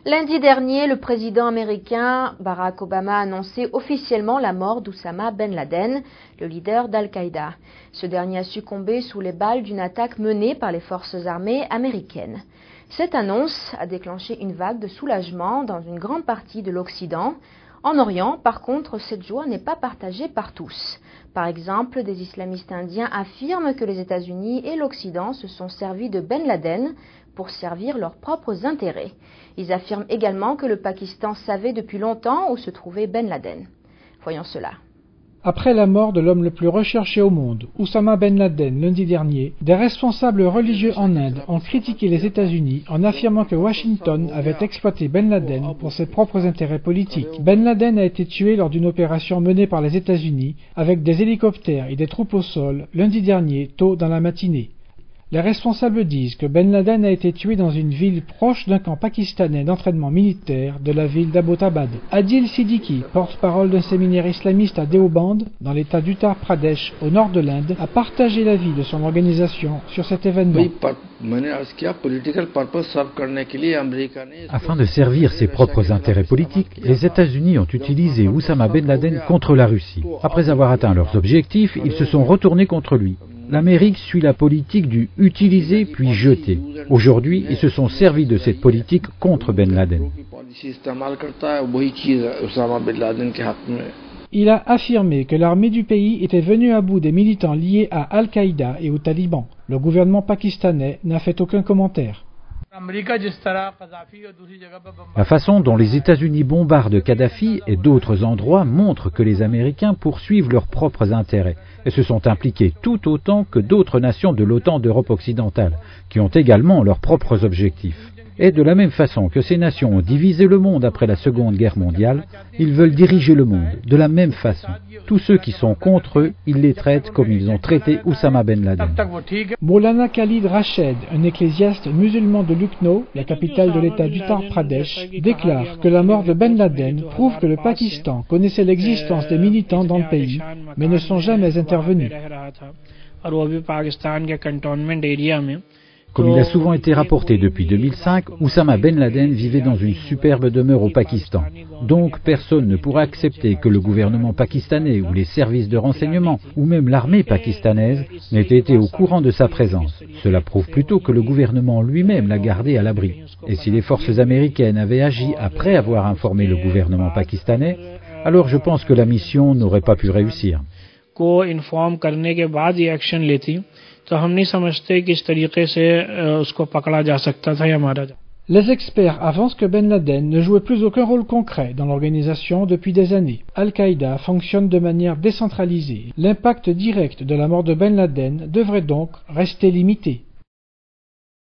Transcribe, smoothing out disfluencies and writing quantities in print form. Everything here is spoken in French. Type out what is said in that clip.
Lundi dernier, le président américain Barack Obama a annoncé officiellement la mort d'Oussama Ben Laden, le leader d'Al-Qaïda. Ce dernier a succombé sous les balles d'une attaque menée par les forces armées américaines. Cette annonce a déclenché une vague de soulagement dans une grande partie de l'Occident. En Orient, par contre, cette joie n'est pas partagée par tous. Par exemple, des islamistes indiens affirment que les États-Unis et l'Occident se sont servis de Ben Laden pour servir leurs propres intérêts. Ils affirment également que le Pakistan savait depuis longtemps où se trouvait Ben Laden. Voyons cela. Après la mort de l'homme le plus recherché au monde, Oussama Ben Laden, lundi dernier, des responsables religieux en Inde ont critiqué les États-Unis en affirmant que Washington avait exploité Ben Laden pour ses propres intérêts politiques. Ben Laden a été tué lors d'une opération menée par les États-Unis avec des hélicoptères et des troupes au sol lundi dernier, tôt dans la matinée. Les responsables disent que Ben Laden a été tué dans une ville proche d'un camp pakistanais d'entraînement militaire de la ville d'Abbottabad. Adil Siddiqui, porte-parole d'un séminaire islamiste à Deoband, dans l'état d'Uttar Pradesh, au nord de l'Inde, a partagé l'avis de son organisation sur cet événement. Afin de servir ses propres intérêts politiques, les États-Unis ont utilisé Oussama Ben Laden contre la Russie. Après avoir atteint leurs objectifs, ils se sont retournés contre lui. L'Amérique suit la politique du « utiliser puis jeter ». Aujourd'hui, ils se sont servis de cette politique contre Ben Laden. Il a affirmé que l'armée du pays était venue à bout des militants liés à Al-Qaïda et aux talibans. Le gouvernement pakistanais n'a fait aucun commentaire. La façon dont les États-Unis bombardent Kadhafi et d'autres endroits montre que les Américains poursuivent leurs propres intérêts et se sont impliqués tout autant que d'autres nations de l'OTAN d'Europe occidentale, qui ont également leurs propres objectifs. Et de la même façon que ces nations ont divisé le monde après la Seconde Guerre mondiale, ils veulent diriger le monde de la même façon. Tous ceux qui sont contre eux, ils les traitent comme ils ont traité Oussama Ben Laden. Maulana Khalid Rached, un ecclésiaste musulman de Lucknow, la capitale de l'État d'Uttar Pradesh, déclare que la mort de Ben Laden prouve que le Pakistan connaissait l'existence des militants dans le pays, mais ne sont jamais intervenus. Comme il a souvent été rapporté depuis 2005, Oussama Ben Laden vivait dans une superbe demeure au Pakistan. Donc personne ne pourra accepter que le gouvernement pakistanais ou les services de renseignement ou même l'armée pakistanaise n'aient été au courant de sa présence. Cela prouve plutôt que le gouvernement lui-même l'a gardé à l'abri. Et si les forces américaines avaient agi après avoir informé le gouvernement pakistanais, alors je pense que la mission n'aurait pas pu réussir. Les experts avancent que Ben Laden ne jouait plus aucun rôle concret dans l'organisation depuis des années. Al-Qaïda fonctionne de manière décentralisée. L'impact direct de la mort de Ben Laden devrait donc rester limité.